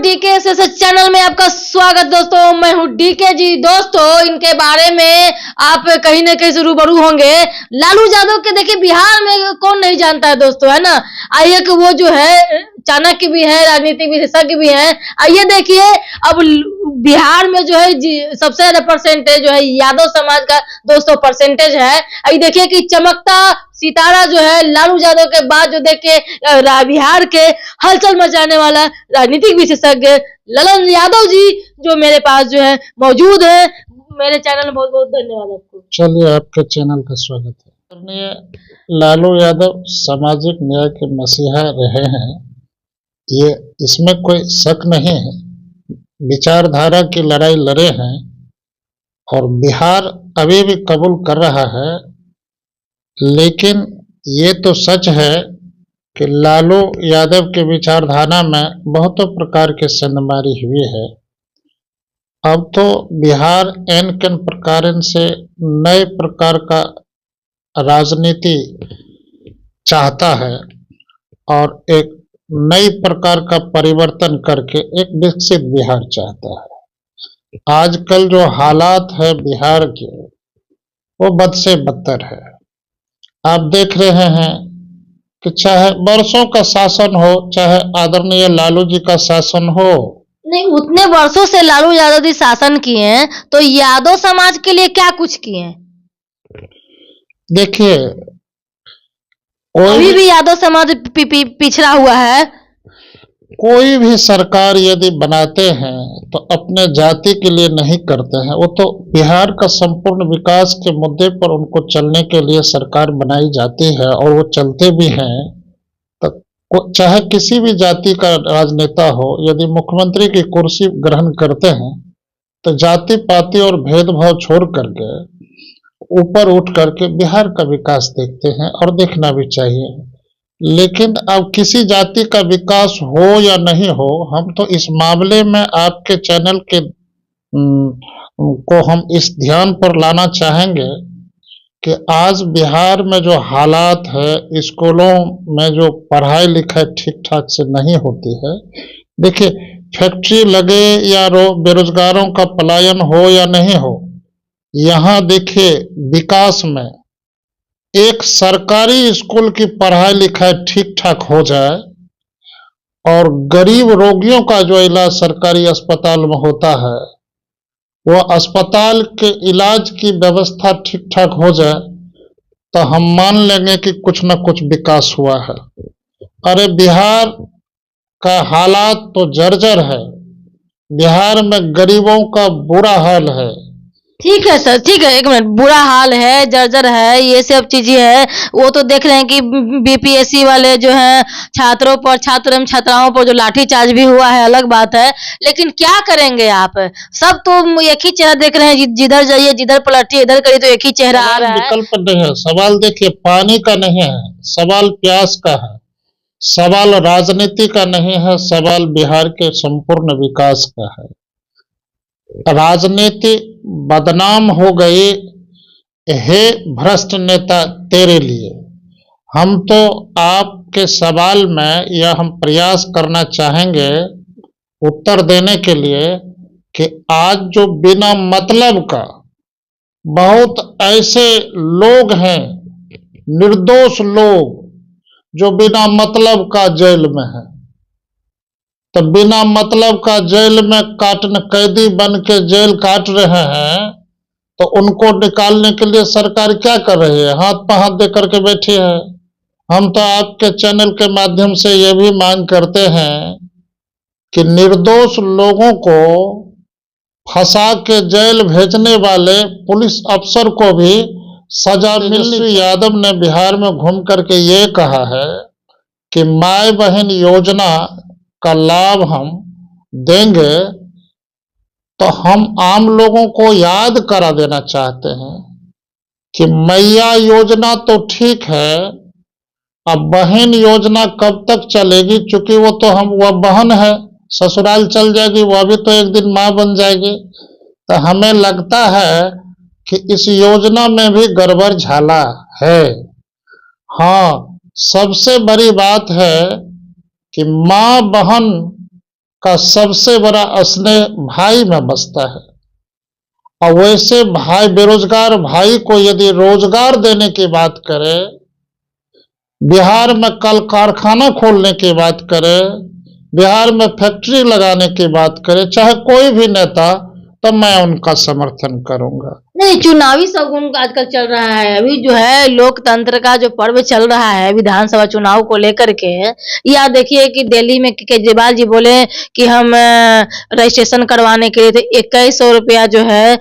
DK S channel में आपका स्वागत। दोस्तों मैं हूं डीके जी। दोस्तों इनके बारे में आप कहीं ना कहीं से रूबरू होंगे। लालू यादव के देखिए बिहार में कौन नहीं जानता है दोस्तों, है ना। आइए कि वो जो है चाणक्य भी है, राजनीतिक विशेषज्ञ भी है। आइए देखिए अब बिहार में जो है सबसे ज्यादा परसेंटेज जो है यादव समाज का 200 परसेंटेज है। आइए देखिए कि चमकता सितारा जो है लालू यादव के बाद जो देखिए बिहार के हलचल मचाने वाला राजनीतिक विशेषज्ञ ललन यादव जी जो मेरे पास जो है मौजूद है। मेरे चैनल में बहुत बहुत धन्यवाद आपको। चलिए, आपके चैनल का स्वागत है। लालू यादव सामाजिक न्याय के मसीहा रहे हैं, ये इसमें कोई शक नहीं है। विचारधारा की लड़ाई लड़े हैं और बिहार अभी भी कबूल कर रहा है। लेकिन ये तो सच है कि लालू यादव के विचारधारा में बहुत प्रकार के संदमारी हुई है। अब तो बिहार एन केन प्रकार से नए प्रकार का राजनीति चाहता है और एक नई प्रकार का परिवर्तन करके एक विकसित बिहार चाहता है। आजकल जो हालात है बिहार के वो बद से बदतर है। आप देख रहे हैं कि चाहे वर्षों का शासन हो, चाहे आदरणीय लालू जी का शासन हो, नहीं उतने वर्षों से लालू यादव जी शासन किए हैं तो यादव समाज के लिए क्या कुछ किए हैं? देखिए अभी भी यादव समाज पिछड़ा हुआ है। कोई भी सरकार यदि बनाते हैं तो अपने जाति के लिए नहीं करते हैं। वो तो बिहार का संपूर्ण विकास के मुद्दे पर उनको चलने के लिए सरकार बनाई जाती है और वो चलते भी हैं। तो चाहे किसी भी जाति का राजनेता हो, यदि मुख्यमंत्री की कुर्सी ग्रहण करते हैं तो जाति पाति और भेदभाव छोड़ करके ऊपर उठ करके बिहार का विकास देखते हैं और देखना भी चाहिए। लेकिन अब किसी जाति का विकास हो या नहीं हो, हम तो इस मामले में आपके चैनल के को हम इस ध्यान पर लाना चाहेंगे कि आज बिहार में जो हालात है, स्कूलों में जो पढ़ाई लिखाई ठीक ठाक से नहीं होती है। देखिए, फैक्ट्री लगे या बेरोजगारों का पलायन हो या नहीं हो, यहाँ देखिए विकास में एक सरकारी स्कूल की पढ़ाई लिखाई ठीक ठाक हो जाए और गरीब रोगियों का जो इलाज सरकारी अस्पताल में होता है वो अस्पताल के इलाज की व्यवस्था ठीक ठाक हो जाए तो हम मान लेंगे कि कुछ न कुछ विकास हुआ है। अरे बिहार का हालात तो जर्जर है। बिहार में गरीबों का बुरा हाल है। ठीक है सर, ठीक है, एक मिनट। बुरा हाल है, जर्जर है, ये सब चीजें है। वो तो देख रहे हैं कि बीपीएससी वाले जो है छात्रों पर, छात्र एवं छात्राओं पर जो लाठीचार्ज भी हुआ है, अलग बात है। लेकिन क्या करेंगे आप? सब तो एक ही चेहरा देख रहे हैं, जिधर जाइए, जिधर पलटिए, इधर करिए तो एक ही चेहरा आ रहा है। विकल्प नहीं है। सवाल देखिए पानी का नहीं है, सवाल प्यास का है। सवाल राजनीति का नहीं है, सवाल बिहार के संपूर्ण विकास का है। राजनीति बदनाम हो गई, हे भ्रष्ट नेता तेरे लिए। हम तो आपके सवाल में यह हम प्रयास करना चाहेंगे उत्तर देने के लिए कि आज जो बिना मतलब का बहुत ऐसे लोग हैं, निर्दोष लोग जो बिना मतलब का जेल में हैं, तो बिना मतलब का जेल में कैदी बन के जेल काट रहे हैं, तो उनको निकालने के लिए सरकार क्या कर रही है? हाथ पे हाथ दे करके बैठी है। हम तो आपके चैनल के माध्यम से ये भी मांग करते हैं कि निर्दोष लोगों को फंसा के जेल भेजने वाले पुलिस अफसर को भी सजा मिलनी। यादव ने बिहार में घूम करके ये कहा है कि माय बहन योजना का लाभ हम देंगे, तो हम आम लोगों को याद करा देना चाहते हैं कि मैया योजना तो ठीक है, अब बहन योजना कब तक चलेगी? चूंकि वो तो वह बहन है, ससुराल चल जाएगी, वह भी तो एक दिन मां बन जाएगी। तो हमें लगता है कि इस योजना में भी गड़बड़ झाला है। हाँ, सबसे बड़ी बात है कि माँ बहन का सबसे बड़ा स्नेह भाई में बसता है। और वैसे भाई, बेरोजगार भाई को यदि रोजगार देने की बात करें, बिहार में कल कारखाना खोलने की बात करें, बिहार में फैक्ट्री लगाने की बात करें, चाहे कोई भी नेता, तो मैं उनका समर्थन करूंगा। नहीं, चुनावी शगुन आजकल चल रहा है। अभी जो है लोकतंत्र का जो पर्व चल रहा है विधानसभा चुनाव को लेकर के, या देखिए कि दिल्ली में केजरीवाल जी बोले कि हम रजिस्ट्रेशन करवाने के लिए तो 2100 रुपया जो है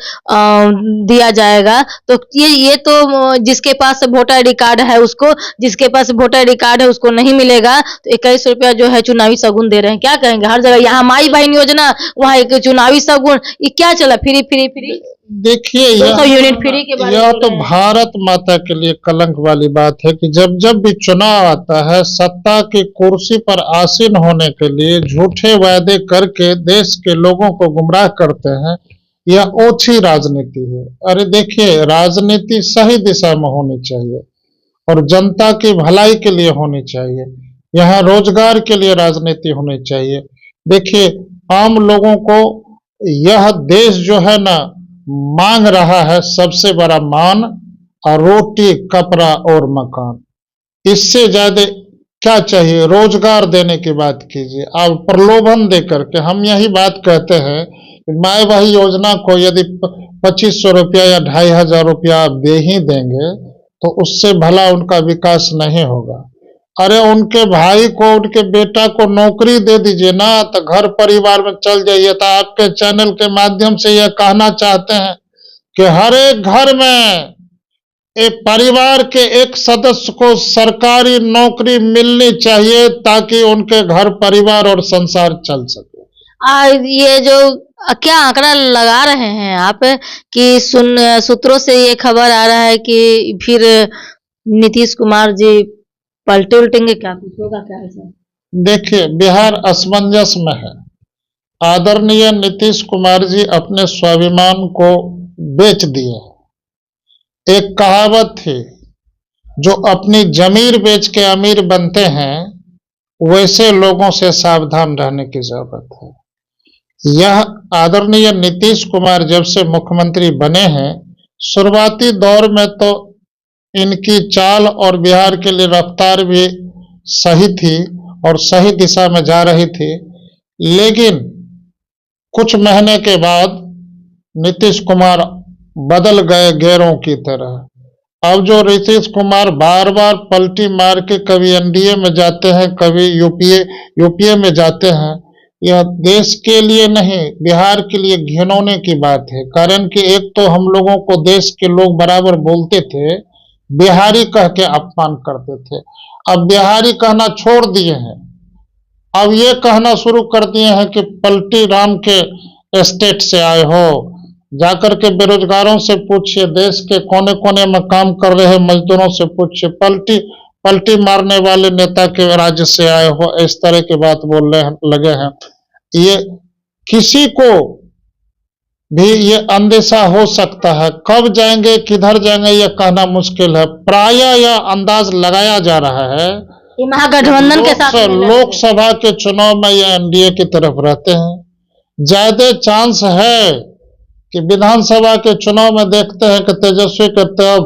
दिया जाएगा। तो ये तो जिसके पास वोटर आई डी कार्ड है उसको, जिसके पास वोटर आई डी कार्ड है उसको नहीं मिलेगा। तो 2100 रुपया जो है चुनावी शगुन दे रहे हैं। क्या कहेंगे? हर जगह यहाँ माई बहन योजना, वहाँ एक चुनावी शगुन, ये क्या चला? Free free free. देखिए, 200 यूनिट फ्री के बारे यह में तो भारत माता के लिए कलंक वाली बात है कि जब जब भी चुनाव आता है, सत्ता की कुर्सी पर आसीन होने के लिए झूठे वायदे करके देश के लोगों को गुमराह करते हैं। यह ओछी राजनीति है। अरे देखिए, राजनीति सही दिशा में होनी चाहिए और जनता की भलाई के लिए होनी चाहिए। यहाँ रोजगार के लिए राजनीति होनी चाहिए। देखिए, आम लोगों को यह देश जो है ना मांग रहा है सबसे बड़ा मान और रोटी, कपड़ा और मकान। इससे ज्यादा क्या चाहिए? रोजगार देने की बात कीजिए। आप प्रलोभन दे करके, हम यही बात कहते हैं कि माई बहन योजना को यदि 2500 रुपया या 2500 रुपया आप दे ही देंगे तो उससे भला उनका विकास नहीं होगा। अरे उनके भाई को, उनके बेटा को नौकरी दे दीजिए ना, तो घर परिवार में चल जाइए। तो आपके चैनल के माध्यम से यह कहना चाहते हैं कि हर एक घर में एक परिवार के एक सदस्य को सरकारी नौकरी मिलनी चाहिए ताकि उनके घर परिवार और संसार चल सके। ये जो क्या आंकड़ा लगा रहे हैं आप कि सूत्रों से ये खबर आ रहा है कि फिर नीतीश कुमार जी पलटे उल्टेंगे, क्या कुछ होगा क्या ऐसा? देखिए, बिहार असमंजस में है। आदरणीय नीतीश कुमार जी अपने स्वाभिमान को बेच दिए। एक कहावत थी, जो अपनी जमीर बेच के अमीर बनते हैं, वैसे लोगों से सावधान रहने की जरूरत है। यह आदरणीय नीतीश कुमार जब से मुख्यमंत्री बने हैं, शुरुआती दौर में तो इनकी चाल और बिहार के लिए रफ्तार भी सही थी और सही दिशा में जा रही थी। लेकिन कुछ महीने के बाद नीतीश कुमार बदल गए गैरों की तरह। अब जो नीतीश कुमार बार बार पलटी मार के कभी एनडीए में जाते हैं, कभी यूपीए में जाते हैं, यह देश के लिए नहीं, बिहार के लिए घिनौने की बात है। कारण कि एक तो हम लोगों को देश के लोग बराबर बोलते थे, बिहारी कह के अपमान करते थे। अब बिहारी कहना छोड़ दिए हैं, अब ये कहना शुरू कर दिए हैं कि पलटी राम के एस्टेट से आए हो। जाकर के बेरोजगारों से पूछिए, देश के कोने कोने में काम कर रहे मजदूरों से पूछिए, पलटी मारने वाले नेता के राज्य से आए हो, इस तरह की बात बोलने लगे हैं। ये किसी को भी ये अंदेशा हो सकता है, कब जाएंगे किधर जाएंगे यह कहना मुश्किल है। प्रायः यह अंदाज लगाया जा रहा है महागठबंधन के साथ लोकसभा के चुनाव में ये एनडीए की तरफ रहते हैं। ज्यादा चांस है कि विधानसभा के चुनाव में देखते हैं कि तेजस्वी के तरफ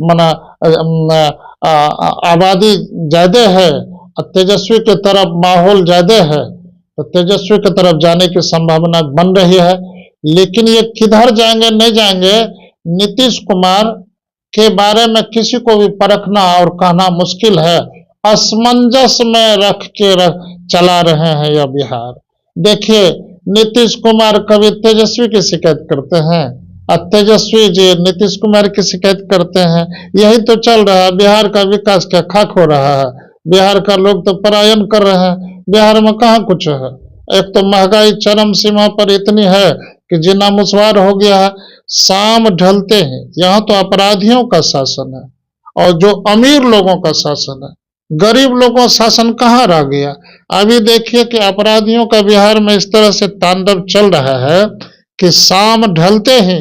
मना आबादी ज्यादा है और तेजस्वी के तरफ माहौल ज्यादा है, तो तेजस्वी की तरफ जाने की संभावना बन रही है। लेकिन ये किधर जाएंगे नहीं जाएंगे, नीतीश कुमार के बारे में किसी को भी परखना और कहना मुश्किल है। असमंजस में रख के चला रहे हैं यह बिहार। देखिए, नीतीश कुमार कभी तेजस्वी की शिकायत करते हैं और तेजस्वी जी नीतीश कुमार की शिकायत करते हैं। यही तो चल रहा है। बिहार का विकास क्या खाक हो रहा है? बिहार का लोग तो पलायन कर रहे हैं। बिहार में कहाँ कुछ है। एक तो महंगाई चरम सीमा पर इतनी है कि जीना मुश्वार हो गया है। शाम ढलते हैं, यहाँ तो अपराधियों का शासन है और जो अमीर लोगों का शासन है, गरीब लोगों का शासन कहाँ रह गया। अभी देखिए कि अपराधियों का बिहार में इस तरह से तांडव चल रहा है कि शाम ढलते ही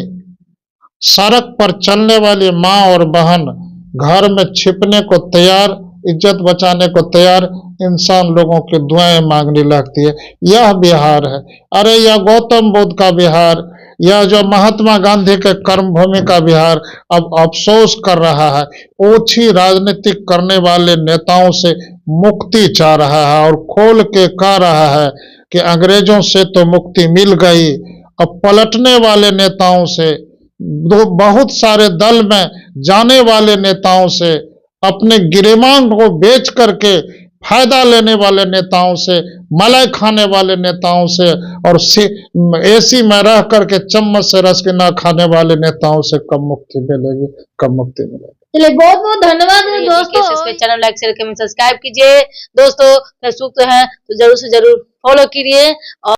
सड़क पर चलने वाली माँ और बहन घर में छिपने को तैयार, इज्जत बचाने को तैयार इंसान लोगों की दुआएं मांगने लगती है। यह बिहार है। अरे यह गौतम बुद्ध का बिहार, यह जो महात्मा गांधी के कर्मभूमि का बिहार अब अफसोस कर रहा है। ओछी राजनीतिक करने वाले नेताओं से मुक्ति चाह रहा है और खोल के कह रहा है कि अंग्रेजों से तो मुक्ति मिल गई, अब पलटने वाले नेताओं से, बहुत सारे दल में जाने वाले नेताओं से, अपने गिरेबान को बेच करके फायदा लेने वाले नेताओं से, मलाई खाने वाले नेताओं से और एसी में रह करके चम्मच से रस के ना खाने वाले नेताओं से कब मुक्ति मिलेगी, कब मुक्ति मिलेगी। चलिए बहुत बहुत धन्यवाद दोस्तों। Channel like share comment subscribe कीजिए दोस्तों। फेसबुक पे है तो जरूर से जरूर फॉलो कीजिए।